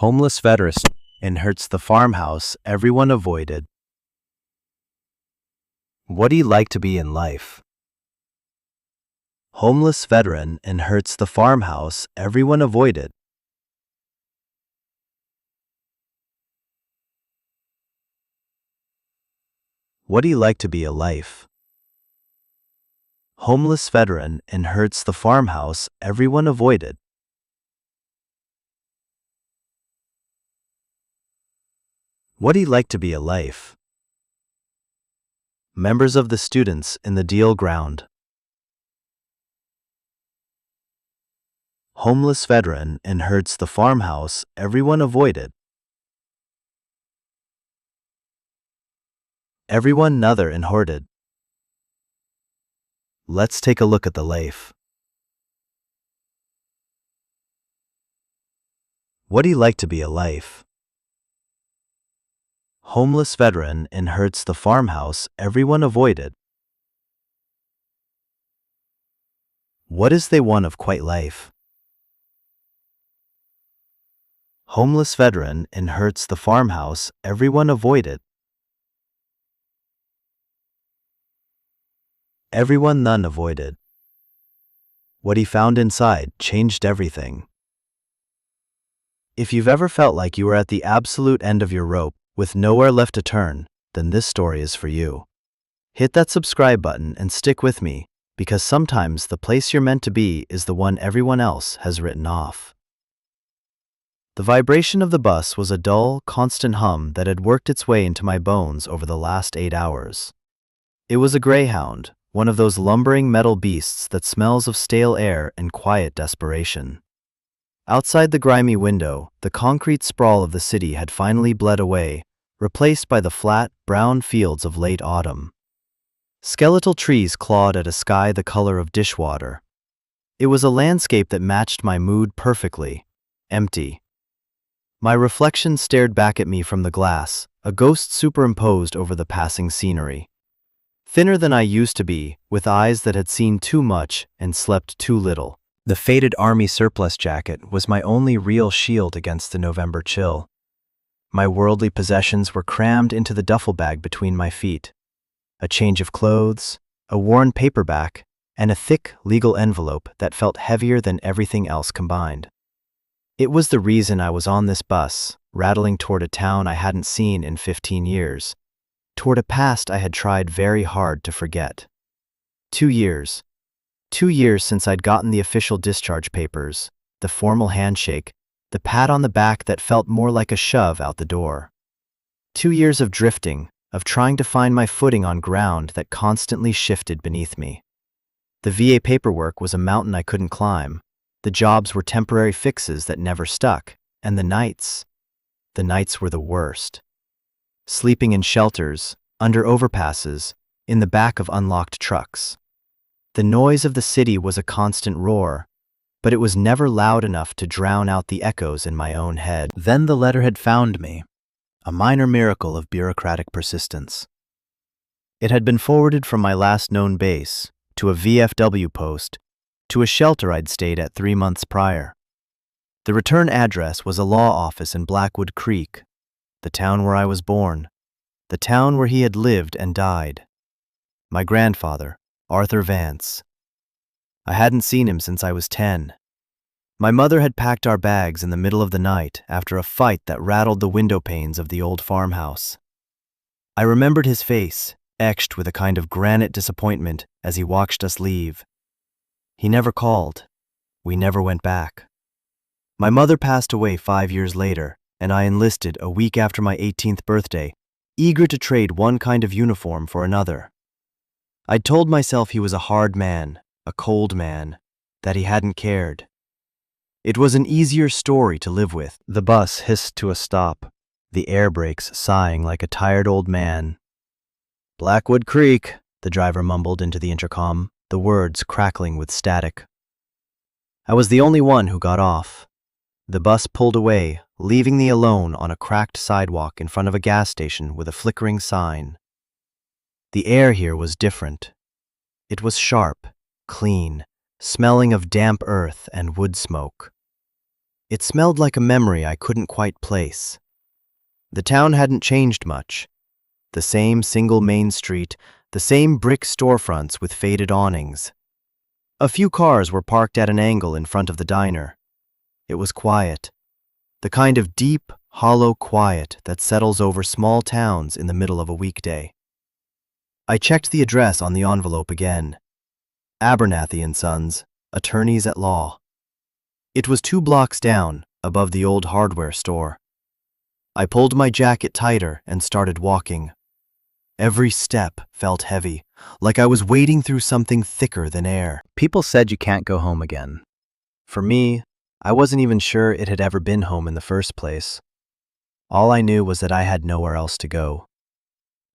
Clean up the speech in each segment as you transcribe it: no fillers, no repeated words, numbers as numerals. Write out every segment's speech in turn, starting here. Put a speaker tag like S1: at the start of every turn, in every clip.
S1: Homeless veteran inherits the farmhouse everyone avoided. What do you like to be in life? Homeless veteran inherits the farmhouse everyone avoided. What do you like to be in life? Homeless veteran inherits the farmhouse everyone avoided. What do you like to be in life? Members of the students in the deal ground. Homeless veteran inherits the farmhouse everyone avoided. Everyone nother inhorted. Let's take a look at the life. What do you like to be in life? Homeless veteran inherits the farmhouse everyone avoided. What is they one of quite life? Homeless veteran inherits the farmhouse everyone avoided. Everyone none avoided. What he found inside changed everything. If you've ever felt like you were at the absolute end of your rope, with nowhere left to turn, then this story is for you. Hit that subscribe button and stick with me, because sometimes the place you're meant to be is the one everyone else has written off. The vibration of the bus was a dull, constant hum that had worked its way into my bones over the last 8 hours. It was a greyhound, one of those lumbering metal beasts that smells of stale air and quiet desperation. Outside the grimy window, the concrete sprawl of the city had finally bled away, replaced by the flat, brown fields of late autumn. Skeletal trees clawed at a sky the color of dishwater. It was a landscape that matched my mood perfectly, empty. My reflection stared back at me from the glass, a ghost superimposed over the passing scenery. Thinner than I used to be, with eyes that had seen too much and slept too little. The faded army surplus jacket was my only real shield against the November chill. My worldly possessions were crammed into the duffel bag between my feet. A change of clothes, a worn paperback, and a thick legal envelope that felt heavier than everything else combined. It was the reason I was on this bus, rattling toward a town I hadn't seen in 15 years, toward a past I had tried very hard to forget. 2 years. 2 years since I'd gotten the official discharge papers, the formal handshake, the pat on the back that felt more like a shove out the door. 2 years of drifting, of trying to find my footing on ground that constantly shifted beneath me. The VA paperwork was a mountain I couldn't climb. The jobs were temporary fixes that never stuck, and the nights were the worst. Sleeping in shelters, under overpasses, in the back of unlocked trucks. The noise of the city was a constant roar, but it was never loud enough to drown out the echoes in my own head. Then the letter had found me, a minor miracle of bureaucratic persistence. It had been forwarded from my last known base, to a VFW post, to a shelter I'd stayed at 3 months prior. The return address was a law office in Blackwood Creek, the town where I was born, the town where he had lived and died. My grandfather, Arthur Vance. I hadn't seen him since I was 10. My mother had packed our bags in the middle of the night after a fight that rattled the window panes of the old farmhouse. I remembered his face, etched with a kind of granite disappointment as he watched us leave. He never called. We never went back. My mother passed away 5 years later, and I enlisted a week after my 18th birthday, eager to trade one kind of uniform for another. I'd told myself he was a hard man, a cold man, that he hadn't cared. It was an easier story to live with. The bus hissed to a stop, the air brakes sighing like a tired old man. "Blackwood Creek," the driver mumbled into the intercom, the words crackling with static. I was the only one who got off. The bus pulled away, leaving me alone on a cracked sidewalk in front of a gas station with a flickering sign. The air here was different. It was sharp, clean, smelling of damp earth and wood smoke. It smelled like a memory I couldn't quite place. The town hadn't changed much. The same single main street, the same brick storefronts with faded awnings. A few cars were parked at an angle in front of the diner. It was quiet. The kind of deep, hollow quiet that settles over small towns in the middle of a weekday. I checked the address on the envelope again. Abernathy and Sons, attorneys at law. It was 2 blocks down, above the old hardware store. I pulled my jacket tighter and started walking. Every step felt heavy, like I was wading through something thicker than air. People said you can't go home again. For me, I wasn't even sure it had ever been home in the first place. All I knew was that I had nowhere else to go.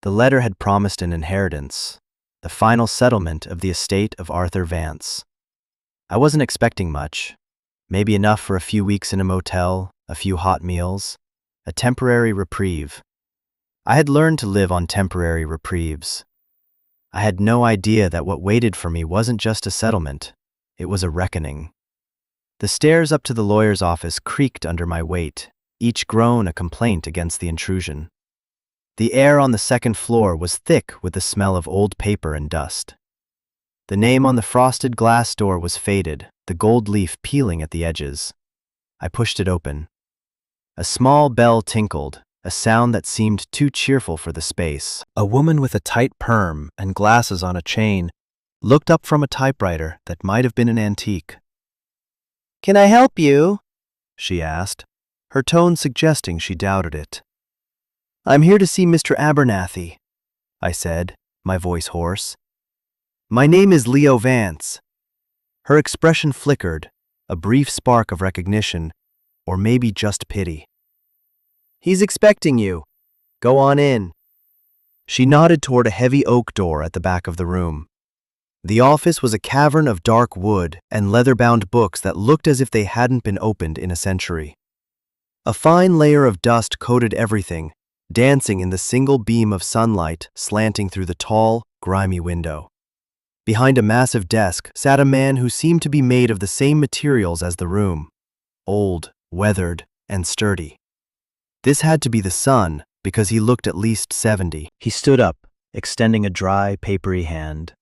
S1: The letter had promised an inheritance, the final settlement of the estate of Arthur Vance. I wasn't expecting much, maybe enough for a few weeks in a motel, a few hot meals, a temporary reprieve. I had learned to live on temporary reprieves. I had no idea that what waited for me wasn't just a settlement, it was a reckoning. The stairs up to the lawyer's office creaked under my weight, each groan a complaint against the intrusion. The air on the second floor was thick with the smell of old paper and dust. The name on the frosted glass door was faded, the gold leaf peeling at the edges. I pushed it open. A small bell tinkled, a sound that seemed too cheerful for the space. A woman with a tight perm and glasses on a chain looked up from a typewriter that might have been an antique. "Can I help you?" she asked, her tone suggesting she doubted it. "I'm here to see Mr. Abernathy," I said, my voice hoarse. "My name is Leo Vance." Her expression flickered, a brief spark of recognition, or maybe just pity. "He's expecting you. Go on in." She nodded toward a heavy oak door at the back of the room. The office was a cavern of dark wood and leather-bound books that looked as if they hadn't been opened in a century. A fine layer of dust coated everything, dancing in the single beam of sunlight slanting through the tall, grimy window. Behind a massive desk sat a man who seemed to be made of the same materials as the room, old, weathered, and sturdy. This had to be the son, because he looked at least 70. He stood up, extending a dry, papery hand.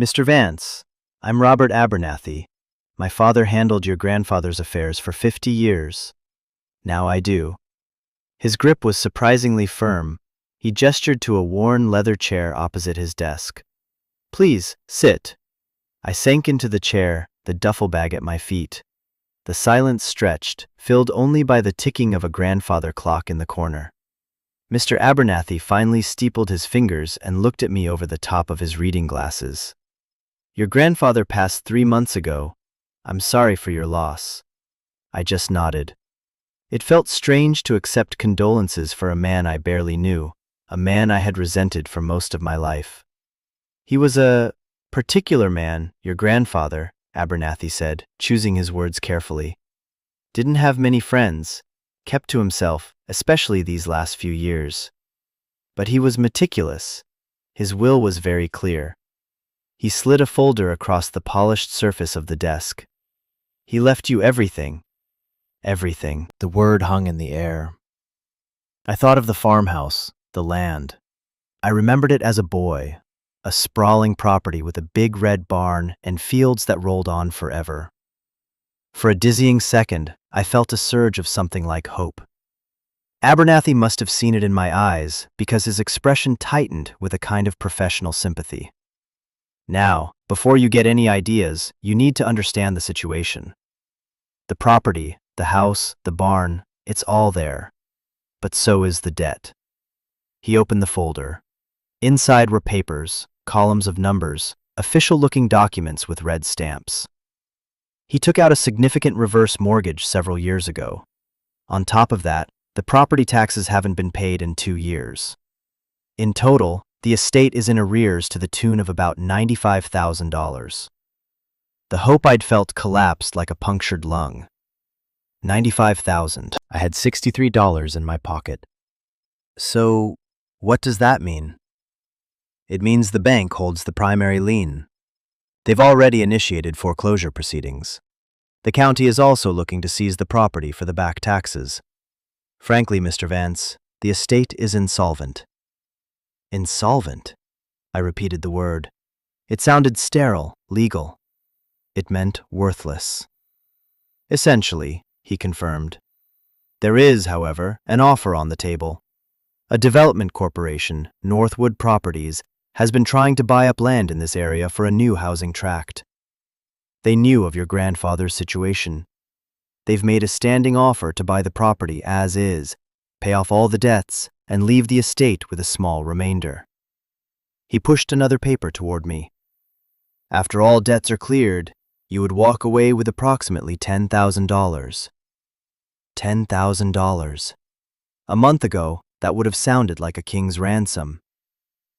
S1: "Mr. Vance, I'm Robert Abernathy. My father handled your grandfather's affairs for 50 years. Now I do." His grip was surprisingly firm. He gestured to a worn leather chair opposite his desk. "Please, sit." I sank into the chair, the duffel bag at my feet. The silence stretched, filled only by the ticking of a grandfather clock in the corner. Mr. Abernathy finally steepled his fingers and looked at me over the top of his reading glasses. "Your grandfather passed 3 months ago. I'm sorry for your loss." I just nodded. It felt strange to accept condolences for a man I barely knew, a man I had resented for most of my life. "He was a particular man, your grandfather," Abernathy said, choosing his words carefully. "Didn't have many friends, kept to himself, especially these last few years. But he was meticulous. His will was very clear." He slid a folder across the polished surface of the desk. "He left you everything." Everything. The word hung in the air. I thought of the farmhouse, the land. I remembered it as a boy, a sprawling property with a big red barn and fields that rolled on forever. For a dizzying second, I felt a surge of something like hope. Abernathy must have seen it in my eyes because his expression tightened with a kind of professional sympathy. "Now, before you get any ideas, you need to understand the situation. The property, the house, the barn, it's all there. But so is the debt." He opened the folder. Inside were papers, columns of numbers, official-looking documents with red stamps. He took out a significant reverse mortgage several years ago. On top of that, the property taxes haven't been paid in 2 years. In total, the estate is in arrears to the tune of about $95,000. The hope I'd felt collapsed like a punctured lung. 95,000. I had $63 in my pocket. So, what does that mean? It means the bank holds the primary lien. They've already initiated foreclosure proceedings. The county is also looking to seize the property for the back taxes. Frankly, Mr. Vance, the estate is insolvent. Insolvent? I repeated the word. It sounded sterile, legal. It meant worthless. Essentially, he confirmed. There is, however, an offer on the table. A development corporation, Northwood Properties, has been trying to buy up land in this area for a new housing tract. They knew of your grandfather's situation. They've made a standing offer to buy the property as is, pay off all the debts, and leave the estate with a small remainder. He pushed another paper toward me. After all debts are cleared, you would walk away with approximately $10,000. $10,000. A month ago, that would have sounded like a king's ransom.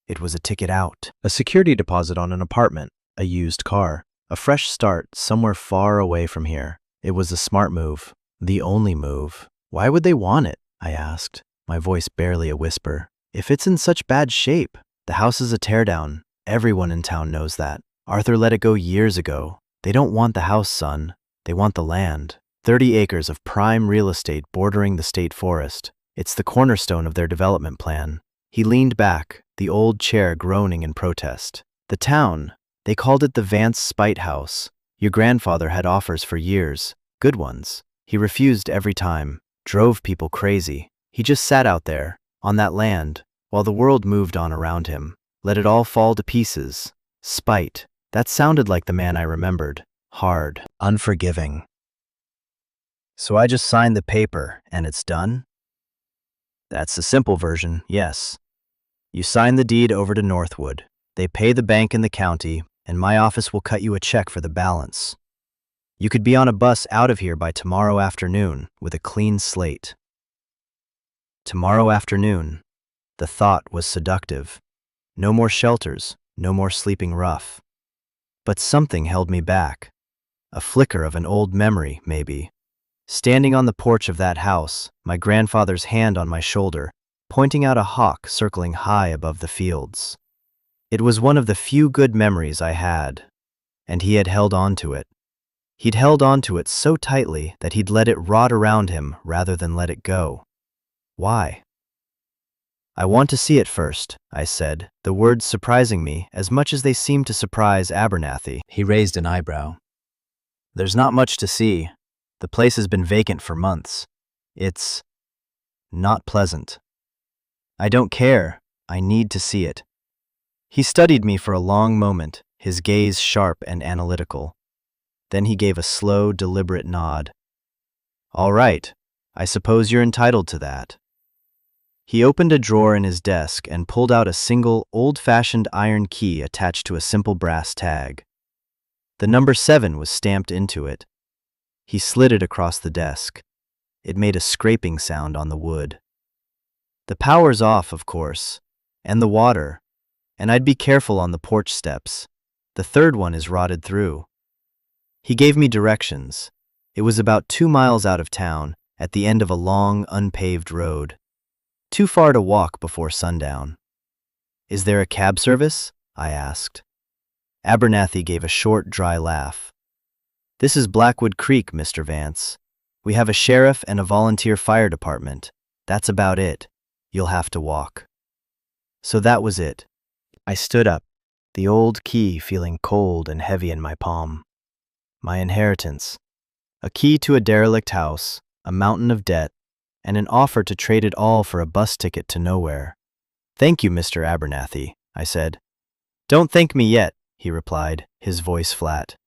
S1: It was a ticket out. A security deposit on an apartment, a used car, a fresh start somewhere far away from here. It was a smart move. The only move. Why would they want it? I asked, my voice barely a whisper. If it's in such bad shape, the house is a teardown. Everyone in town knows that. Arthur let it go years ago. They don't want the house, son. They want the land. 30 acres of prime real estate bordering the state forest. It's the cornerstone of their development plan. He leaned back, the old chair groaning in protest. The town, they called it the Vance Spite House. Your grandfather had offers for years, good ones. He refused every time, drove people crazy. He just sat out there, on that land, while the world moved on around him. Let it all fall to pieces. Spite. That sounded like the man I remembered. Hard. Unforgiving. So I just signed the paper, and it's done? That's the simple version, yes. You sign the deed over to Northwood. They pay the bank in the county, and my office will cut you a check for the balance. You could be on a bus out of here by tomorrow afternoon with a clean slate. Tomorrow afternoon. The thought was seductive. No more shelters, no more sleeping rough. But something held me back. A flicker of an old memory, maybe. Standing on the porch of that house, my grandfather's hand on my shoulder, pointing out a hawk circling high above the fields. It was one of the few good memories I had, and he had held on to it. He'd held on to it so tightly that he'd let it rot around him rather than let it go. Why? I want to see it first, I said, the words surprising me as much as they seemed to surprise Abernathy. He raised an eyebrow. There's not much to see. The place has been vacant for months. It's not pleasant. I don't care. I need to see it. He studied me for a long moment, his gaze sharp and analytical. Then he gave a slow, deliberate nod. All right, I suppose you're entitled to that. He opened a drawer in his desk and pulled out a single, old-fashioned iron key attached to a simple brass tag. The number 7 was stamped into it. He slid it across the desk. It made a scraping sound on the wood. The power's off, of course, and the water, and I'd be careful on the porch steps. The third one is rotted through. He gave me directions. It was about 2 miles out of town, at the end of a long, unpaved road. Too far to walk before sundown. Is there a cab service? I asked. Abernathy gave a short, dry laugh. This is Blackwood Creek, Mr. Vance. We have a sheriff and a volunteer fire department. That's about it. You'll have to walk. So that was it. I stood up, the old key feeling cold and heavy in my palm. My inheritance. A key to a derelict house, a mountain of debt, and an offer to trade it all for a bus ticket to nowhere. Thank you, Mr. Abernathy, I said. Don't thank me yet, he replied, his voice flat.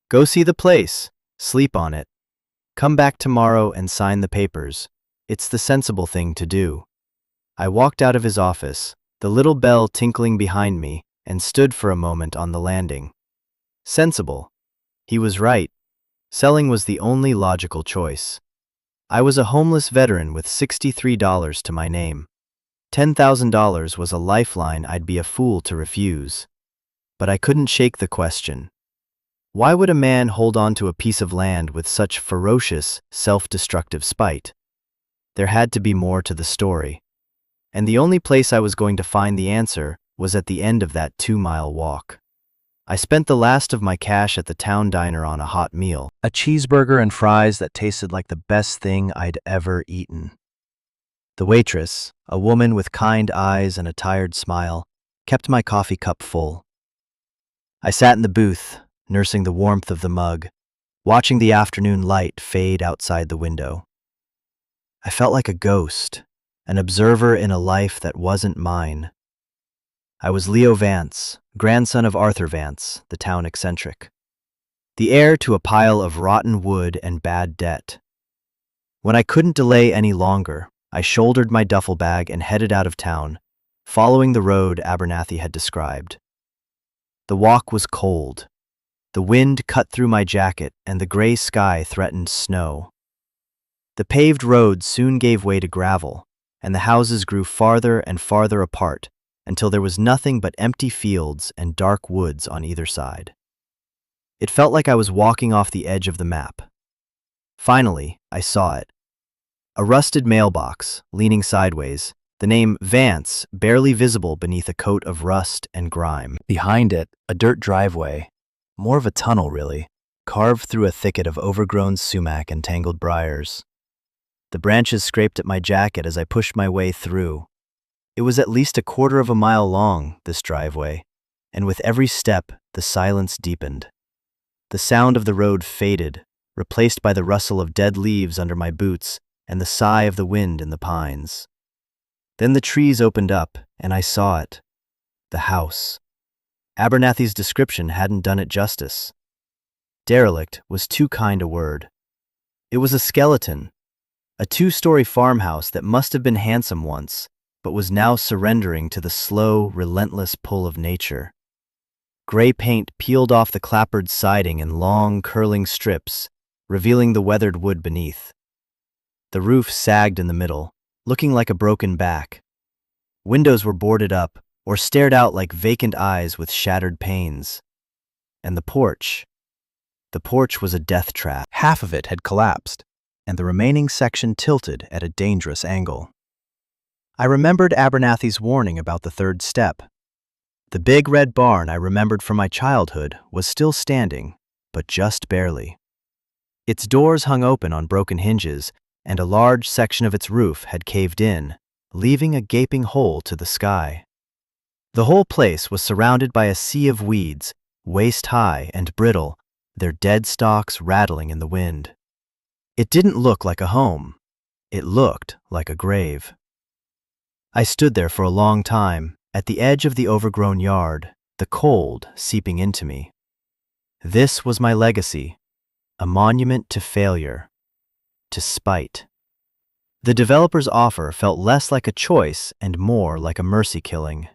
S1: Go see the place, sleep on it. Come back tomorrow and sign the papers. It's the sensible thing to do. I walked out of his office, the little bell tinkling behind me, and stood for a moment on the landing. Sensible. He was right. Selling was the only logical choice. I was a homeless veteran with $63 to my name. $10,000 was a lifeline I'd be a fool to refuse. But I couldn't shake the question. Why would a man hold on to a piece of land with such ferocious, self-destructive spite? There had to be more to the story. And the only place I was going to find the answer was at the end of that 2-mile walk. I spent the last of my cash at the town diner on a hot meal, a cheeseburger and fries that tasted like the best thing I'd ever eaten. The waitress, a woman with kind eyes and a tired smile, kept my coffee cup full. I sat in the booth, nursing the warmth of the mug, watching the afternoon light fade outside the window. I felt like a ghost, an observer in a life that wasn't mine. I was Leo Vance, grandson of Arthur Vance, the town eccentric, the heir to a pile of rotten wood and bad debt. When I couldn't delay any longer, I shouldered my duffel bag and headed out of town, following the road Abernathy had described. The walk was cold. The wind cut through my jacket and the gray sky threatened snow. The paved road soon gave way to gravel, and the houses grew farther and farther apart until there was nothing but empty fields and dark woods on either side. It felt like I was walking off the edge of the map. Finally, I saw it. A rusted mailbox, leaning sideways, the name Vance barely visible beneath a coat of rust and grime. Behind it, a dirt driveway, more of a tunnel really, carved through a thicket of overgrown sumac and tangled briars. The branches scraped at my jacket as I pushed my way through. It was at least a quarter of a mile long, this driveway, and with every step, the silence deepened. The sound of the road faded, replaced by the rustle of dead leaves under my boots and the sigh of the wind in the pines. Then the trees opened up, and I saw it. The house. Abernathy's description hadn't done it justice. Derelict was too kind a word. It was a skeleton, a two-story farmhouse that must have been handsome once, but was now surrendering to the slow, relentless pull of nature. Gray paint peeled off the clapboard siding in long, curling strips, revealing the weathered wood beneath. The roof sagged in the middle, looking like a broken back. Windows were boarded up or stared out like vacant eyes with shattered panes. And the porch was a death trap. Half of it had collapsed, and the remaining section tilted at a dangerous angle. I remembered Abernathy's warning about the third step. The big red barn I remembered from my childhood was still standing, but just barely. Its doors hung open on broken hinges, and a large section of its roof had caved in, leaving a gaping hole to the sky. The whole place was surrounded by a sea of weeds, waist-high and brittle, their dead stalks rattling in the wind. It didn't look like a home. It looked like a grave. I stood there for a long time, at the edge of the overgrown yard, the cold seeping into me. This was my legacy, a monument to failure, to spite. The developer's offer felt less like a choice and more like a mercy killing.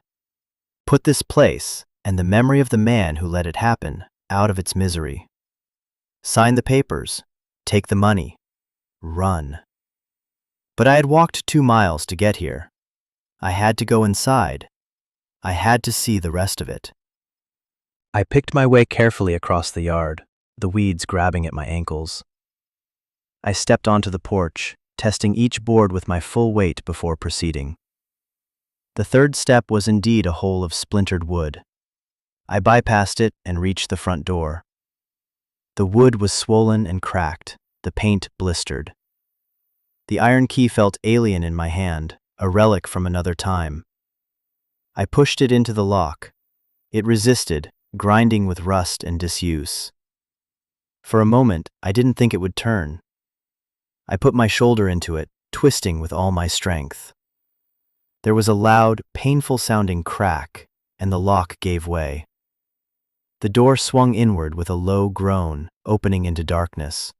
S1: Put this place, and the memory of the man who let it happen, out of its misery. Sign the papers, take the money, run. But I had walked 2 miles to get here. I had to go inside. I had to see the rest of it. I picked my way carefully across the yard, the weeds grabbing at my ankles. I stepped onto the porch, testing each board with my full weight before proceeding. The third step was indeed a hole of splintered wood. I bypassed it and reached the front door. The wood was swollen and cracked, the paint blistered. The iron key felt alien in my hand, a relic from another time. I pushed it into the lock. It resisted, grinding with rust and disuse. For a moment, I didn't think it would turn. I put my shoulder into it, twisting with all my strength. There was a loud, painful-sounding crack, and the lock gave way. The door swung inward with a low groan, opening into darkness.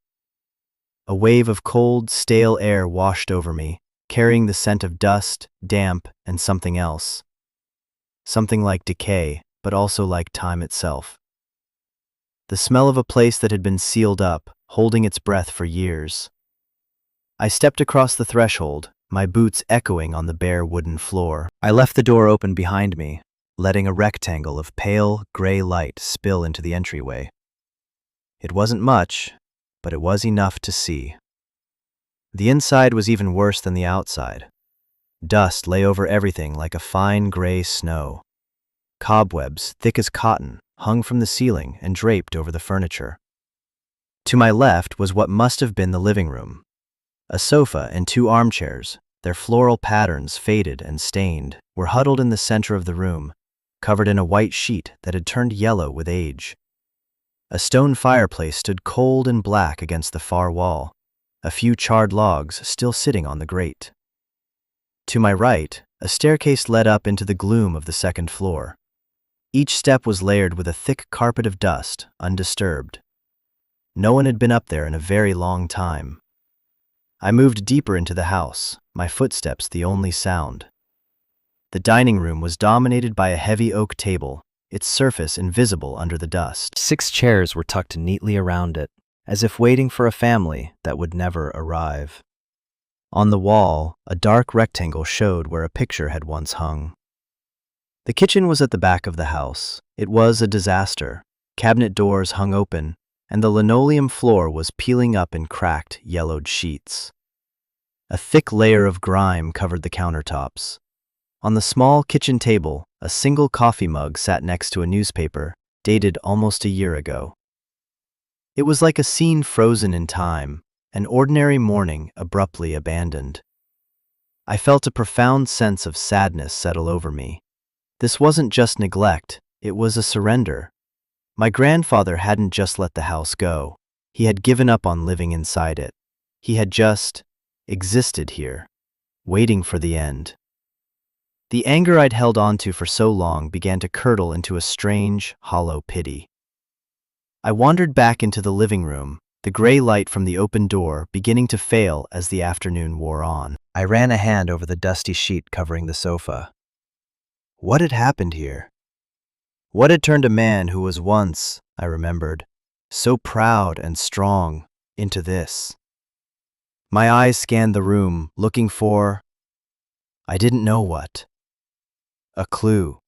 S1: A wave of cold, stale air washed over me, carrying the scent of dust, damp, and something else. Something like decay, but also like time itself. The smell of a place that had been sealed up, holding its breath for years. I stepped across the threshold, my boots echoing on the bare wooden floor. I left the door open behind me, letting a rectangle of pale, gray light spill into the entryway. It wasn't much, but it was enough to see. The inside was even worse than the outside. Dust lay over everything like a fine gray snow. Cobwebs, thick as cotton, hung from the ceiling and draped over the furniture. To my left was what must have been the living room. A sofa and two armchairs, their floral patterns faded and stained, were huddled in the center of the room, covered in a white sheet that had turned yellow with age. A stone fireplace stood cold and black against the far wall, a few charred logs still sitting on the grate. To my right, a staircase led up into the gloom of the second floor. Each step was layered with a thick carpet of dust, undisturbed. No one had been up there in a very long time. I moved deeper into the house, my footsteps the only sound. The dining room was dominated by a heavy oak table, its surface invisible under the dust. 6 chairs were tucked neatly around it, as if waiting for a family that would never arrive. On the wall, a dark rectangle showed where a picture had once hung. The kitchen was at the back of the house. It was a disaster. Cabinet doors hung open, and the linoleum floor was peeling up in cracked, yellowed sheets. A thick layer of grime covered the countertops. On the small kitchen table, a single coffee mug sat next to a newspaper, dated almost a year ago. It was like a scene frozen in time, an ordinary morning abruptly abandoned. I felt a profound sense of sadness settle over me. This wasn't just neglect, it was a surrender. My grandfather hadn't just let the house go. He had given up on living inside it. He had just existed here, waiting for the end. The anger I'd held onto for so long began to curdle into a strange, hollow pity. I wandered back into the living room, the gray light from the open door beginning to fail as the afternoon wore on. I ran a hand over the dusty sheet covering the sofa. What had happened here? What had turned a man who was once, I remembered, so proud and strong, into this? My eyes scanned the room, looking for, I didn't know what. A clue.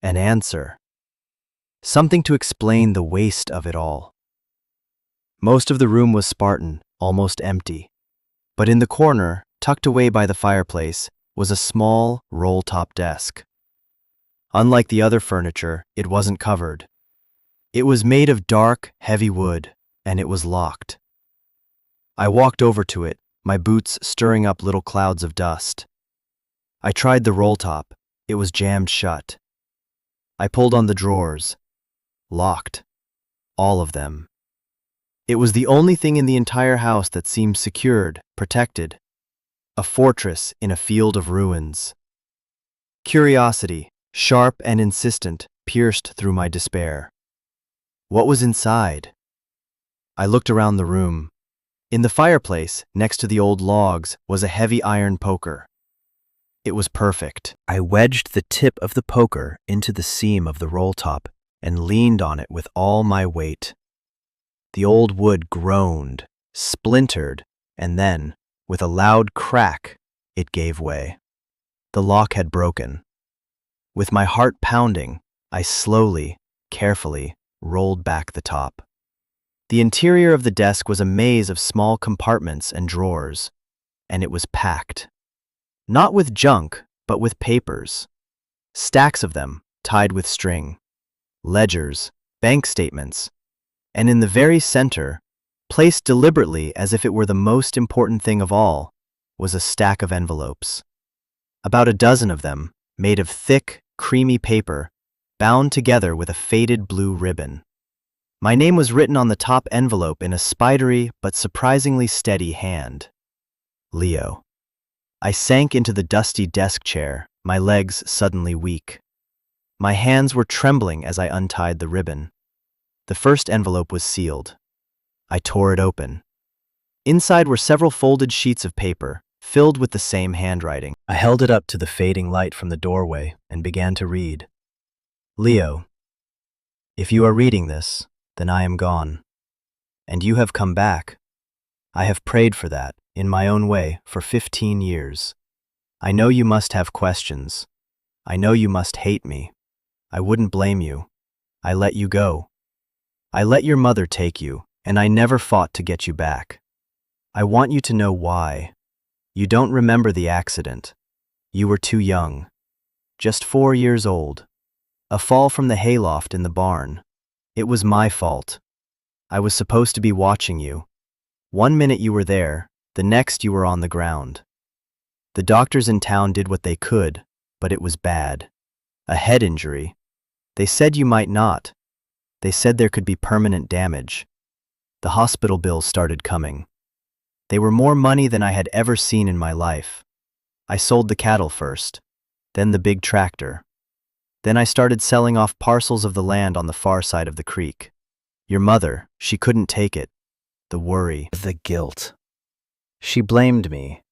S1: An answer. Something to explain the waste of it all. Most of the room was Spartan, almost empty. But in the corner, tucked away by the fireplace, was a small, roll-top desk. Unlike the other furniture, it wasn't covered. It was made of dark, heavy wood, and it was locked. I walked over to it, my boots stirring up little clouds of dust. I tried the roll-top. It was jammed shut. I pulled on the drawers. Locked. All of them. It was the only thing in the entire house that seemed secured, protected. A fortress in a field of ruins. Curiosity, sharp and insistent, pierced through my despair. What was inside? I looked around the room. In the fireplace, next to the old logs, was a heavy iron poker. It was perfect. I wedged the tip of the poker into the seam of the roll-top and leaned on it with all my weight. The old wood groaned, splintered, and then, with a loud crack, it gave way. The lock had broken. With my heart pounding, I slowly, carefully, rolled back the top. The interior of the desk was a maze of small compartments and drawers, and it was packed. Not with junk, but with papers. Stacks of them, tied with string. Ledgers, bank statements, and in the very center, placed deliberately as if it were the most important thing of all, was a stack of envelopes. About a dozen of them, made of thick, creamy paper, bound together with a faded blue ribbon. My name was written on the top envelope in a spidery but surprisingly steady hand. Leo. I sank into the dusty desk chair, my legs suddenly weak. My hands were trembling as I untied the ribbon. The first envelope was sealed. I tore it open. Inside were several folded sheets of paper, filled with the same handwriting. I held it up to the fading light from the doorway and began to read. Leo, if you are reading this, then I am gone. And you have come back. I have prayed for that, in my own way, for 15 years. I know you must have questions. I know you must hate me. I wouldn't blame you. I let you go. I let your mother take you, and I never fought to get you back. I want you to know why. You don't remember the accident. You were too young. Just 4 years old. A fall from the hayloft in the barn. It was my fault. I was supposed to be watching you. One minute you were there, the next you were on the ground. The doctors in town did what they could, but it was bad. A head injury. They said you might not. They said there could be permanent damage. The hospital bills started coming. They were more money than I had ever seen in my life. I sold the cattle first, then the big tractor. Then I started selling off parcels of the land on the far side of the creek. Your mother, she couldn't take it. The worry, the guilt. She blamed me.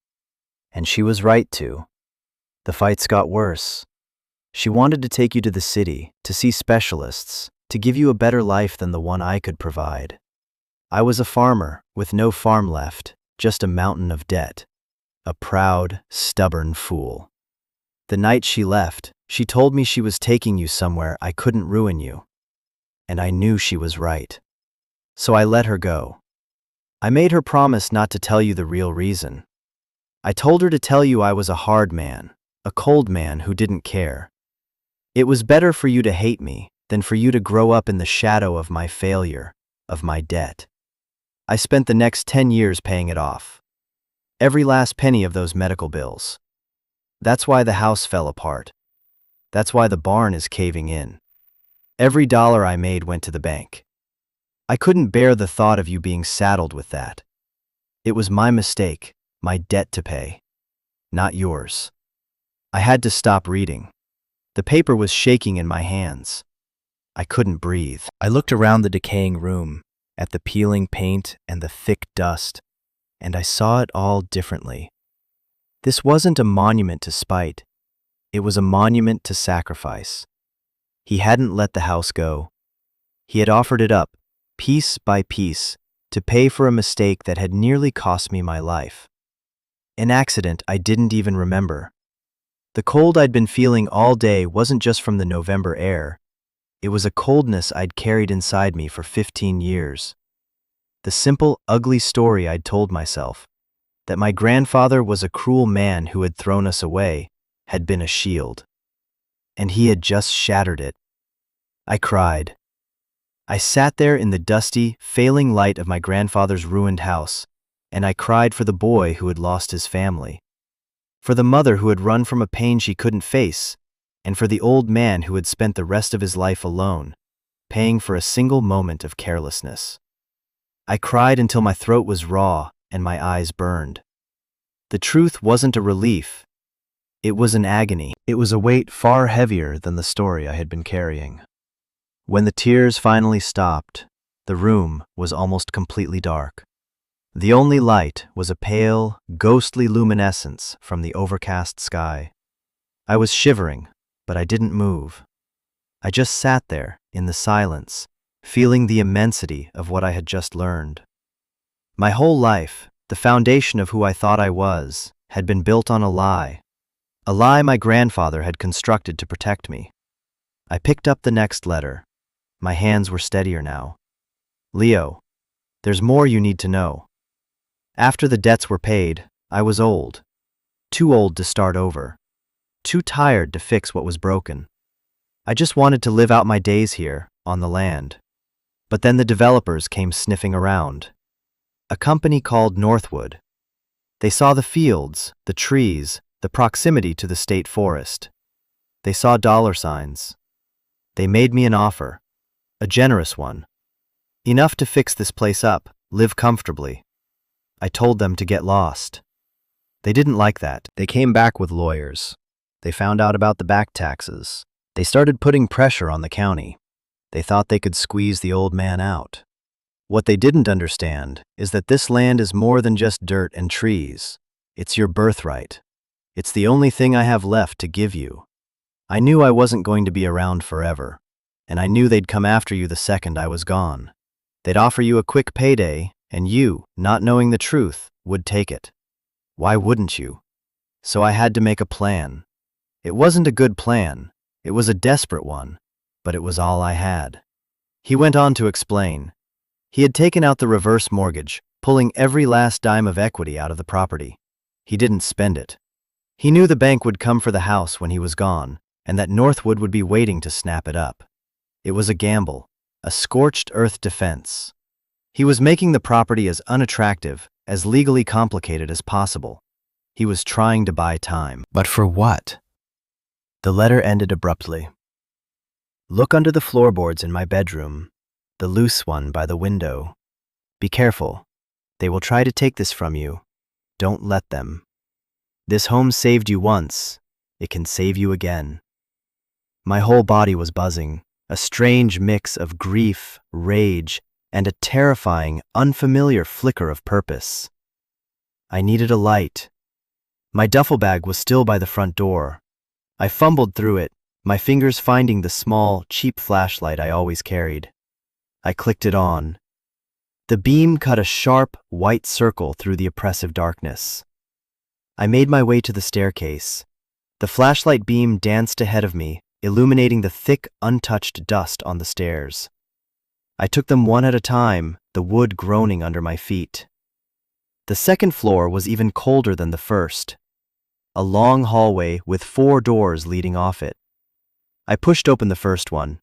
S1: And she was right to. The fights got worse. She wanted to take you to the city, to see specialists, to give you a better life than the one I could provide. I was a farmer, with no farm left, just a mountain of debt. A proud, stubborn fool. The night she left, she told me she was taking you somewhere I couldn't ruin you. And I knew she was right. So I let her go. I made her promise not to tell you the real reason. I told her to tell you I was a hard man, a cold man who didn't care. It was better for you to hate me than for you to grow up in the shadow of my failure, of my debt. I spent the next 10 years paying it off. Every last penny of those medical bills. That's why the house fell apart. That's why the barn is caving in. Every dollar I made went to the bank. I couldn't bear the thought of you being saddled with that. It was my mistake, my debt to pay. Not yours. I had to stop reading. The paper was shaking in my hands. I couldn't breathe. I looked around the decaying room, at the peeling paint and the thick dust, and I saw it all differently. This wasn't a monument to spite. It was a monument to sacrifice. He hadn't let the house go. He had offered it up, piece by piece, to pay for a mistake that had nearly cost me my life. An accident I didn't even remember. The cold I'd been feeling all day wasn't just from the November air. It was a coldness I'd carried inside me for 15 years. The simple, ugly story I'd told myself, that my grandfather was a cruel man who had thrown us away, had been a shield. And he had just shattered it. I cried. I sat there in the dusty, failing light of my grandfather's ruined house, and I cried for the boy who had lost his family, for the mother who had run from a pain she couldn't face, and for the old man who had spent the rest of his life alone, paying for a single moment of carelessness. I cried until my throat was raw and my eyes burned. The truth wasn't a relief. It was an agony. It was a weight far heavier than the story I had been carrying. When the tears finally stopped, the room was almost completely dark. The only light was a pale, ghostly luminescence from the overcast sky. I was shivering, but I didn't move. I just sat there, in the silence, feeling the immensity of what I had just learned. My whole life, the foundation of who I thought I was, had been built on a lie my grandfather had constructed to protect me. I picked up the next letter. My hands were steadier now. Leo, there's more you need to know. After the debts were paid, I was old. Too old to start over. Too tired to fix what was broken. I just wanted to live out my days here, on the land. But then the developers came sniffing around. A company called Northwood. They saw the fields, the trees, the proximity to the state forest. They saw dollar signs. They made me an offer. A generous one. Enough to fix this place up, live comfortably. I told them to get lost. They didn't like that. They came back with lawyers. They found out about the back taxes. They started putting pressure on the county. They thought they could squeeze the old man out. What they didn't understand is that this land is more than just dirt and trees. It's your birthright. It's the only thing I have left to give you. I knew I wasn't going to be around forever, and I knew they'd come after you the second I was gone. They'd offer you a quick payday, and you, not knowing the truth, would take it. Why wouldn't you? So I had to make a plan. It wasn't a good plan. It was a desperate one, but it was all I had. He went on to explain. He had taken out the reverse mortgage, pulling every last dime of equity out of the property. He didn't spend it. He knew the bank would come for the house when he was gone, and that Northwood would be waiting to snap it up. It was a gamble, a scorched earth defense. He was making the property as unattractive, as legally complicated as possible. He was trying to buy time. But for what? The letter ended abruptly. Look under the floorboards in my bedroom, the loose one by the window. Be careful. They will try to take this from you. Don't let them. This home saved you once. It can save you again. My whole body was buzzing, a strange mix of grief, rage, and a terrifying, unfamiliar flicker of purpose. I needed a light. My duffel bag was still by the front door. I fumbled through it, my fingers finding the small, cheap flashlight I always carried. I clicked it on. The beam cut a sharp, white circle through the oppressive darkness. I made my way to the staircase. The flashlight beam danced ahead of me, illuminating the thick, untouched dust on the stairs. I took them one at a time, the wood groaning under my feet. The second floor was even colder than the first. A long hallway with 4 doors leading off it. I pushed open the first one.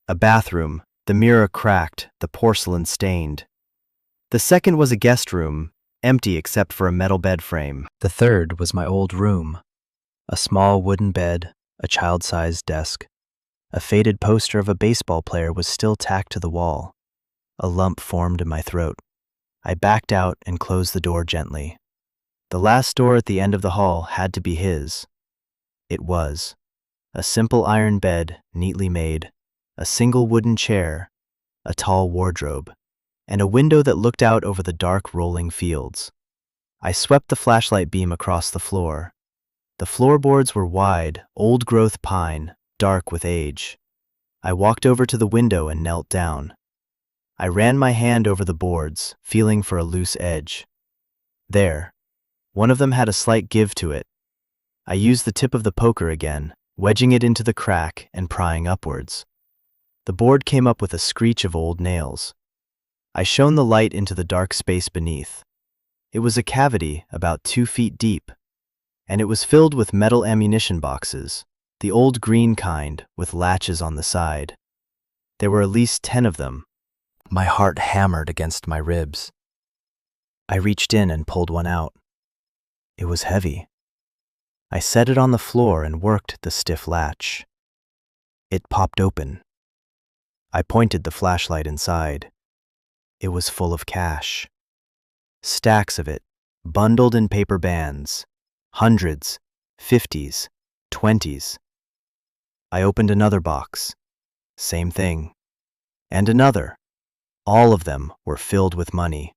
S1: A bathroom, the mirror cracked, the porcelain stained. The second was a guest room, empty except for a metal bed frame. The third was my old room. A small wooden bed, a child-sized desk. A faded poster of a baseball player was still tacked to the wall. A lump formed in my throat. I backed out and closed the door gently. The last door at the end of the hall had to be his. It was. A simple iron bed, neatly made, a single wooden chair, a tall wardrobe, and a window that looked out over the dark rolling fields. I swept the flashlight beam across the floor. The floorboards were wide, old-growth pine, dark with age. I walked over to the window and knelt down. I ran my hand over the boards, feeling for a loose edge. There. One of them had a slight give to it. I used the tip of the poker again, wedging it into the crack and prying upwards. The board came up with a screech of old nails. I shone the light into the dark space beneath. It was a cavity about 2 feet deep, and it was filled with metal ammunition boxes, the old green kind with latches on the side. There were at least 10 of them. My heart hammered against my ribs. I reached in and pulled one out. It was heavy. I set it on the floor and worked the stiff latch. It popped open. I pointed the flashlight inside. It was full of cash. Stacks of it, bundled in paper bands. Hundreds, 50s, 20s. I opened another box. Same thing. And another. All of them were filled with money.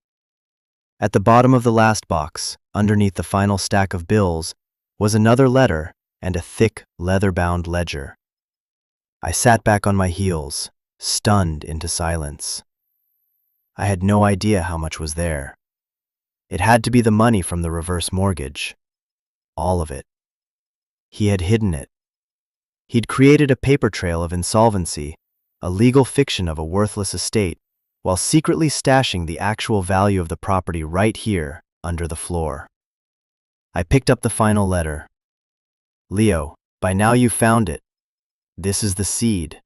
S1: At the bottom of the last box, underneath the final stack of bills, was another letter and a thick, leather-bound ledger. I sat back on my heels, stunned into silence. I had no idea how much was there. It had to be the money from the reverse mortgage. All of it. He had hidden it. He'd created a paper trail of insolvency, a legal fiction of a worthless estate, while secretly stashing the actual value of the property right here, under the floor. I picked up the final letter. Leo, by now you've found it. This is the seed.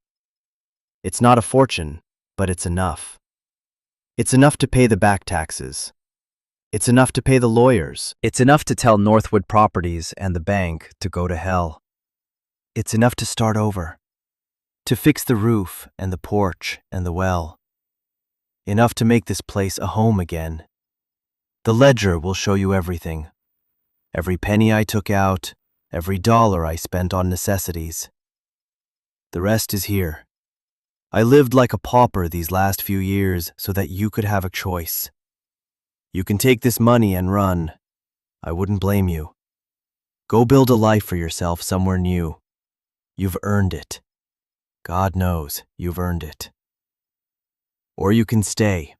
S1: It's not a fortune, but it's enough. It's enough to pay the back taxes. It's enough to pay the lawyers. It's enough to tell Northwood Properties and the bank to go to hell. It's enough to start over. To fix the roof and the porch and the well. Enough to make this place a home again. The ledger will show you everything. Every penny I took out, every dollar I spent on necessities. The rest is here. I lived like a pauper these last few years so that you could have a choice. You can take this money and run. I wouldn't blame you. Go build a life for yourself somewhere new. You've earned it. God knows you've earned it. Or you can stay.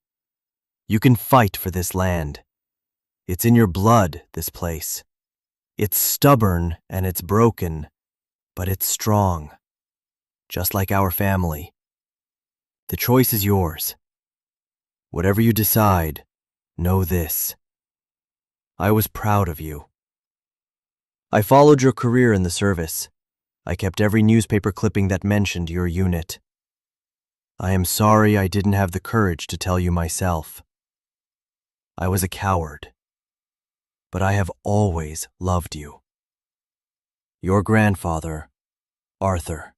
S1: You can fight for this land. It's in your blood, this place. It's stubborn and it's broken, but it's strong. Just like our family. The choice is yours. Whatever you decide, know this. I was proud of you. I followed your career in the service.
S2: I kept every newspaper clipping that mentioned your unit. I am sorry I didn't have the courage to tell you myself. I was a coward, but I have always loved you. Your grandfather, Arthur.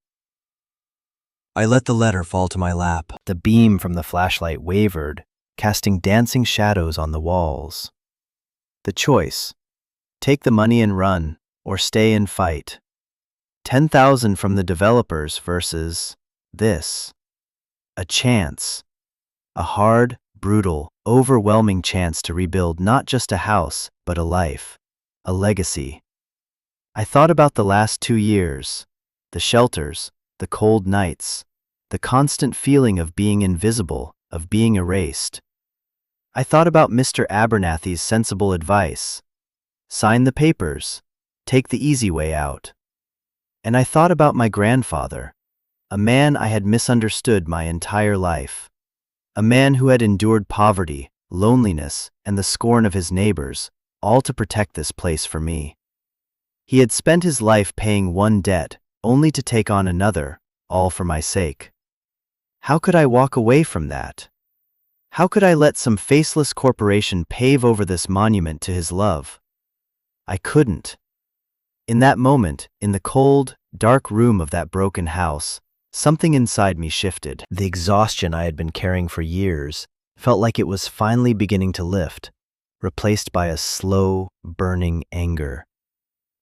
S2: I let the letter fall to my lap.
S1: The beam from the flashlight wavered, casting dancing shadows on the walls. The choice: take the money and run, or stay and fight. 10,000 from the developers versus this. A chance. A hard, brutal, overwhelming chance to rebuild not just a house, but a life. A legacy. I thought about the last 2 years. The shelters, the cold nights, the constant feeling of being invisible, of being erased. I thought about Mr. Abernathy's sensible advice. Sign the papers. Take the easy way out. And I thought about my grandfather, a man I had misunderstood my entire life. A man who had endured poverty, loneliness, and the scorn of his neighbors, all to protect this place for me. He had spent his life paying one debt, only to take on another, all for my sake. How could I walk away from that? How could I let some faceless corporation pave over this monument to his love? I couldn't. In that moment, in the cold, dark room of that broken house, something inside me shifted. The exhaustion I had been carrying for years felt like it was finally beginning to lift, replaced by a slow, burning anger.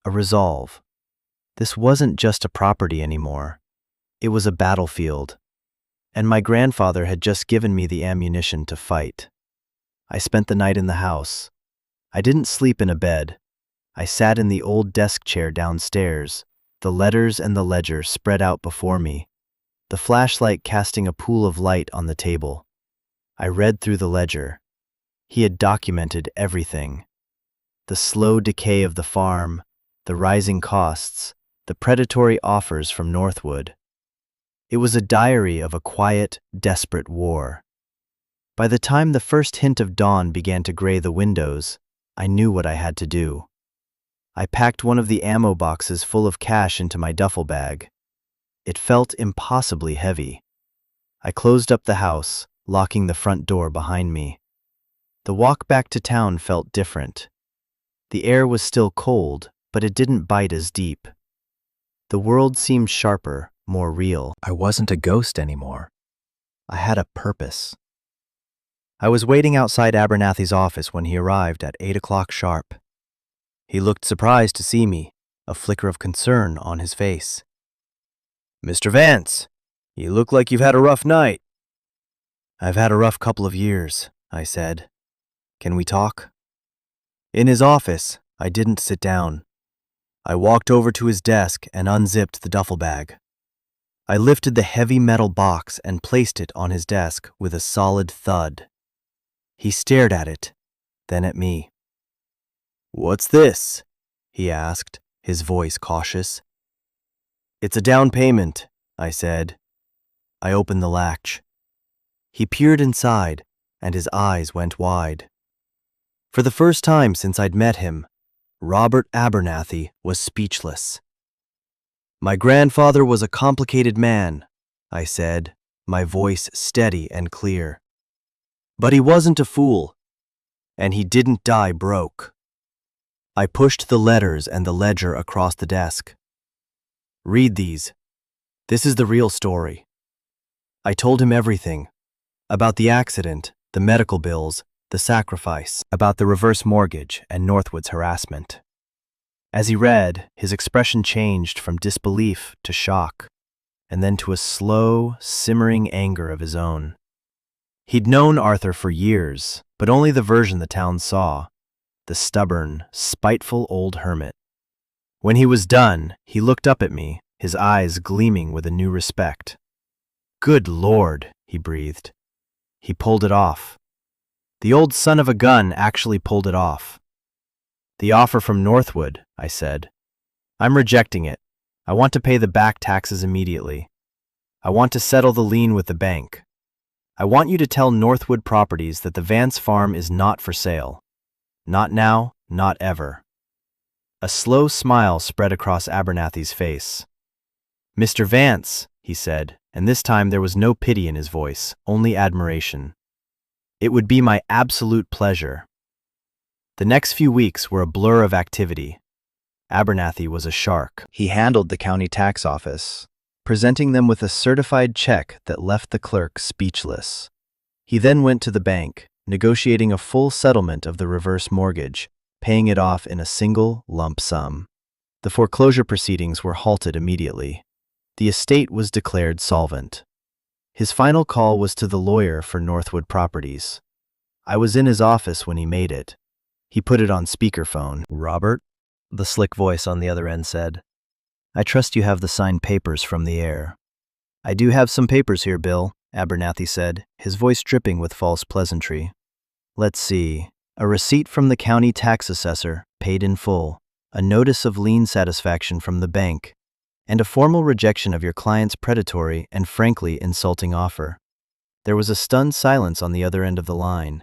S1: A resolve. This wasn't just a property anymore. It was a battlefield. And my grandfather had just given me the ammunition to fight. I spent the night in the house. I didn't sleep in a bed. I sat in the old desk chair downstairs, the letters and the ledger spread out before me, the flashlight casting a pool of light on the table. I read through the ledger. He had documented everything. The slow decay of the farm, the rising costs, the predatory offers from Northwood. It was a diary of a quiet, desperate war. By the time the first hint of dawn began to gray the windows, I knew what I had to do. I packed one of the ammo boxes full of cash into my duffel bag. It felt impossibly heavy. I closed up the house, locking the front door behind me. The walk back to town felt different. The air was still cold, but it didn't bite as deep. The world seemed sharper, more real. I wasn't a ghost anymore. I had a purpose. I was waiting outside Abernathy's office when he arrived at 8 o'clock sharp. He looked surprised to see me, a flicker of concern on his face. "Mr. Vance, you look like you've had a rough night." "I've had a rough couple of years," I said. "Can we talk?" In his office, I didn't sit down. I walked over to his desk and unzipped the duffel bag. I lifted the heavy metal box and placed it on his desk with a solid thud. He stared at it, then at me. "What's this?" he asked, his voice cautious. "It's a down payment," I said. I opened the latch. He peered inside, and his eyes went wide. For the first time since I'd met him, Robert Abernathy was speechless. "My grandfather was a complicated man," I said, my voice steady and clear. "But he wasn't a fool, and he didn't die broke." I pushed the letters and the ledger across the desk. "Read these. This is the real story." I told him everything. About the accident, the medical bills, the sacrifice, about the reverse mortgage and Northwood's harassment. As he read, his expression changed from disbelief to shock, and then to a slow, simmering anger of his own. He'd known Arthur for years, but only the version the town saw, the stubborn, spiteful old hermit. When he was done, he looked up at me, his eyes gleaming with a new respect. "Good Lord," he breathed. He pulled it off. The old son of a gun actually pulled it off. "The offer from Northwood," I said. "I'm rejecting it. I want to pay the back taxes immediately. I want to settle the lien with the bank. I want you to tell Northwood Properties that the Vance farm is not for sale. Not now, not ever." A slow smile spread across Abernathy's face. "Mr. Vance," he said, and this time there was no pity in his voice, only admiration. "It would be my absolute pleasure." The next few weeks were a blur of activity. Abernathy was a shark. He handled the county tax office, presenting them with a certified check that left the clerk speechless. He then went to the bank, negotiating a full settlement of the reverse mortgage, paying it off in a single lump sum. The foreclosure proceedings were halted immediately. The estate was declared solvent. His final call was to the lawyer for Northwood Properties. I was in his office when he made it. He put it on speakerphone. "Robert," the slick voice on the other end said, "I trust you have the signed papers from the heir." "I do have some papers here, Bill," Abernathy said, his voice dripping with false pleasantry. "Let's see. A receipt from the county tax assessor, paid in full, a notice of lien satisfaction from the bank, and a formal rejection of your client's predatory and frankly insulting offer." There was a stunned silence on the other end of the line.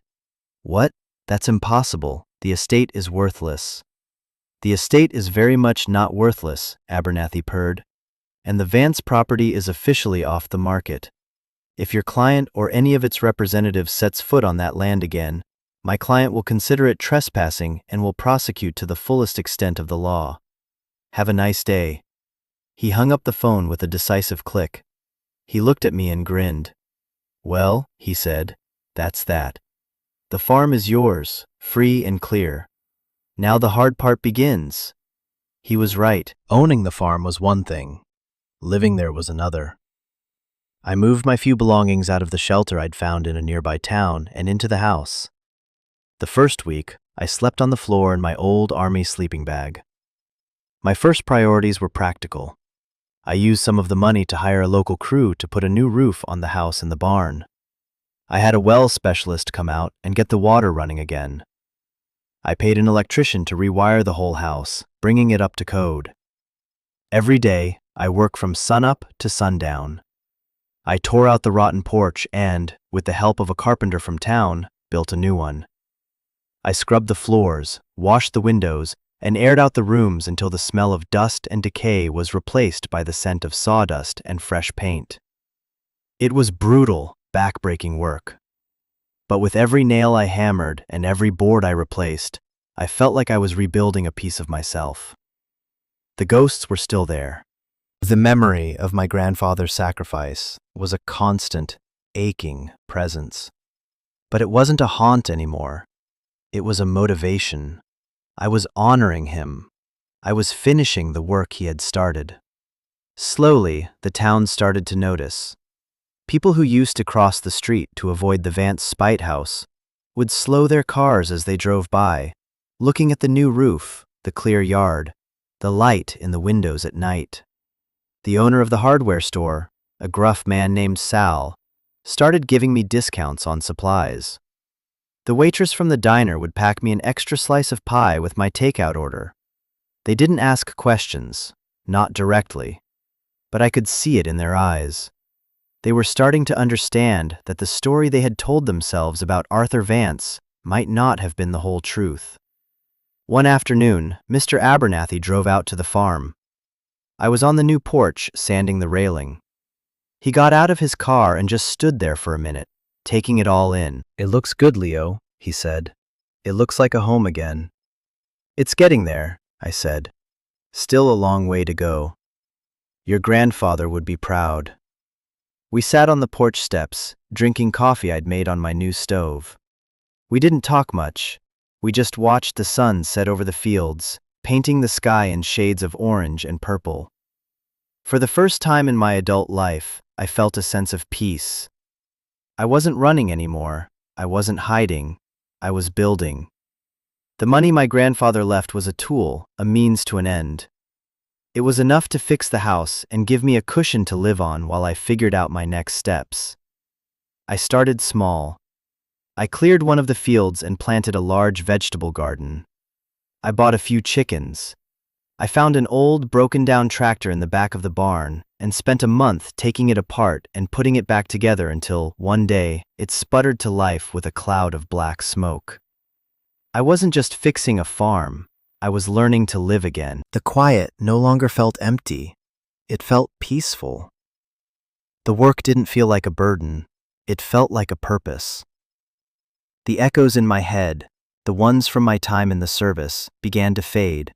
S1: "What? That's impossible. The estate is worthless." "The estate is very much not worthless," Abernathy purred, "and the Vance property is officially off the market. If your client or any of its representatives sets foot on that land again, my client will consider it trespassing and will prosecute to the fullest extent of the law. Have a nice day." He hung up the phone with a decisive click. He looked at me and grinned. "Well," he said, "that's that. The farm is yours, free and clear. Now the hard part begins." He was right. Owning the farm was one thing. Living there was another. I moved my few belongings out of the shelter I'd found in a nearby town and into the house. The first week, I slept on the floor in my old army sleeping bag. My first priorities were practical. I used some of the money to hire a local crew to put a new roof on the house and the barn. I had a well specialist come out and get the water running again. I paid an electrician to rewire the whole house, bringing it up to code. Every day, I worked from sunup to sundown. I tore out the rotten porch and, with the help of a carpenter from town, built a new one. I scrubbed the floors, washed the windows, and aired out the rooms until the smell of dust and decay was replaced by the scent of sawdust and fresh paint. It was brutal, back-breaking work. But with every nail I hammered and every board I replaced, I felt like I was rebuilding a piece of myself. The ghosts were still there. The memory of my grandfather's sacrifice was a constant, aching presence. But it wasn't a haunt anymore. It was a motivation. I was honoring him. I was finishing the work he had started. Slowly, the town started to notice. People who used to cross the street to avoid the Vance Spite House would slow their cars as they drove by, looking at the new roof, the clear yard, the light in the windows at night. The owner of the hardware store, a gruff man named Sal, started giving me discounts on supplies. The waitress from the diner would pack me an extra slice of pie with my takeout order. They didn't ask questions, not directly, but I could see it in their eyes. They were starting to understand that the story they had told themselves about Arthur Vance might not have been the whole truth. One afternoon, Mr. Abernathy drove out to the farm. I was on the new porch, sanding the railing. He got out of his car and just stood there for a minute, taking it all in. "It looks good, Leo," he said. "It looks like a home again." "It's getting there," I said. "Still a long way to go. Your grandfather would be proud." We sat on the porch steps, drinking coffee I'd made on my new stove. We didn't talk much. We just watched the sun set over the fields, painting the sky in shades of orange and purple. For the first time in my adult life, I felt a sense of peace. I wasn't running anymore. I wasn't hiding. I was building. The money my grandfather left was a tool, a means to an end. It was enough to fix the house and give me a cushion to live on while I figured out my next steps. I started small. I cleared one of the fields and planted a large vegetable garden. I bought a few chickens. I found an old, broken-down tractor in the back of the barn and spent a month taking it apart and putting it back together until, one day, it sputtered to life with a cloud of black smoke. I wasn't just fixing a farm. I was learning to live again. The quiet no longer felt empty. It felt peaceful. The work didn't feel like a burden, it felt like a purpose. The echoes in my head, the ones from my time in the service, began to fade,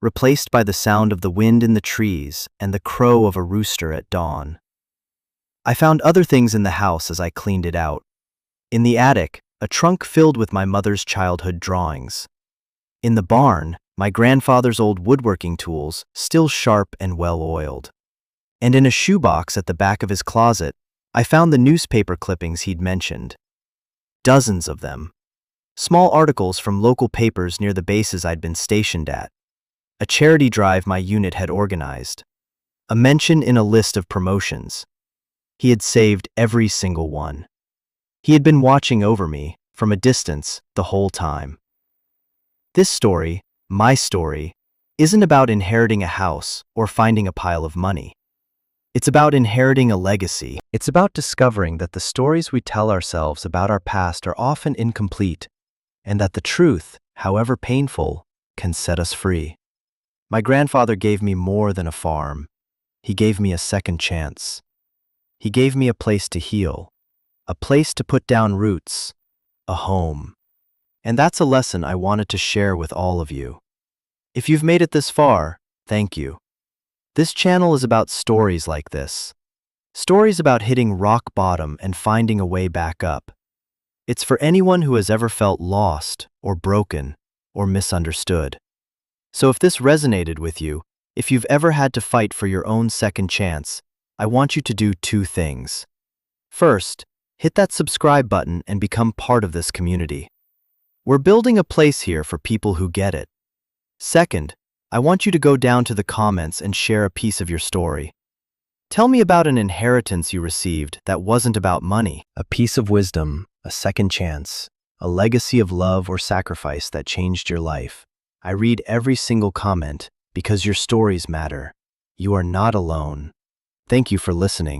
S1: replaced by the sound of the wind in the trees and the crow of a rooster at dawn. I found other things in the house as I cleaned it out. In the attic, a trunk filled with my mother's childhood drawings. In the barn, my grandfather's old woodworking tools, still sharp and well-oiled. And in a shoebox at the back of his closet, I found the newspaper clippings he'd mentioned. Dozens of them. Small articles from local papers near the bases I'd been stationed at. A charity drive my unit had organized. A mention in a list of promotions. He had saved every single one. He had been watching over me, from a distance, the whole time. This story, my story, isn't about inheriting a house or finding a pile of money. It's about inheriting a legacy. It's about discovering that the stories we tell ourselves about our past are often incomplete, and that the truth, however painful, can set us free. My grandfather gave me more than a farm. He gave me a second chance. He gave me a place to heal, a place to put down roots, a home. And that's a lesson I wanted to share with all of you. If you've made it this far, thank you. This channel is about stories like this. Stories about hitting rock bottom and finding a way back up. It's for anyone who has ever felt lost or broken or misunderstood. So if this resonated with you, if you've ever had to fight for your own second chance, I want you to do two things. First, hit that subscribe button and become part of this community. We're building a place here for people who get it. Second, I want you to go down to the comments and share a piece of your story. Tell me about an inheritance you received that wasn't about money, a piece of wisdom, a second chance, a legacy of love or sacrifice that changed your life. I read every single comment because your stories matter. You are not alone. Thank you for listening.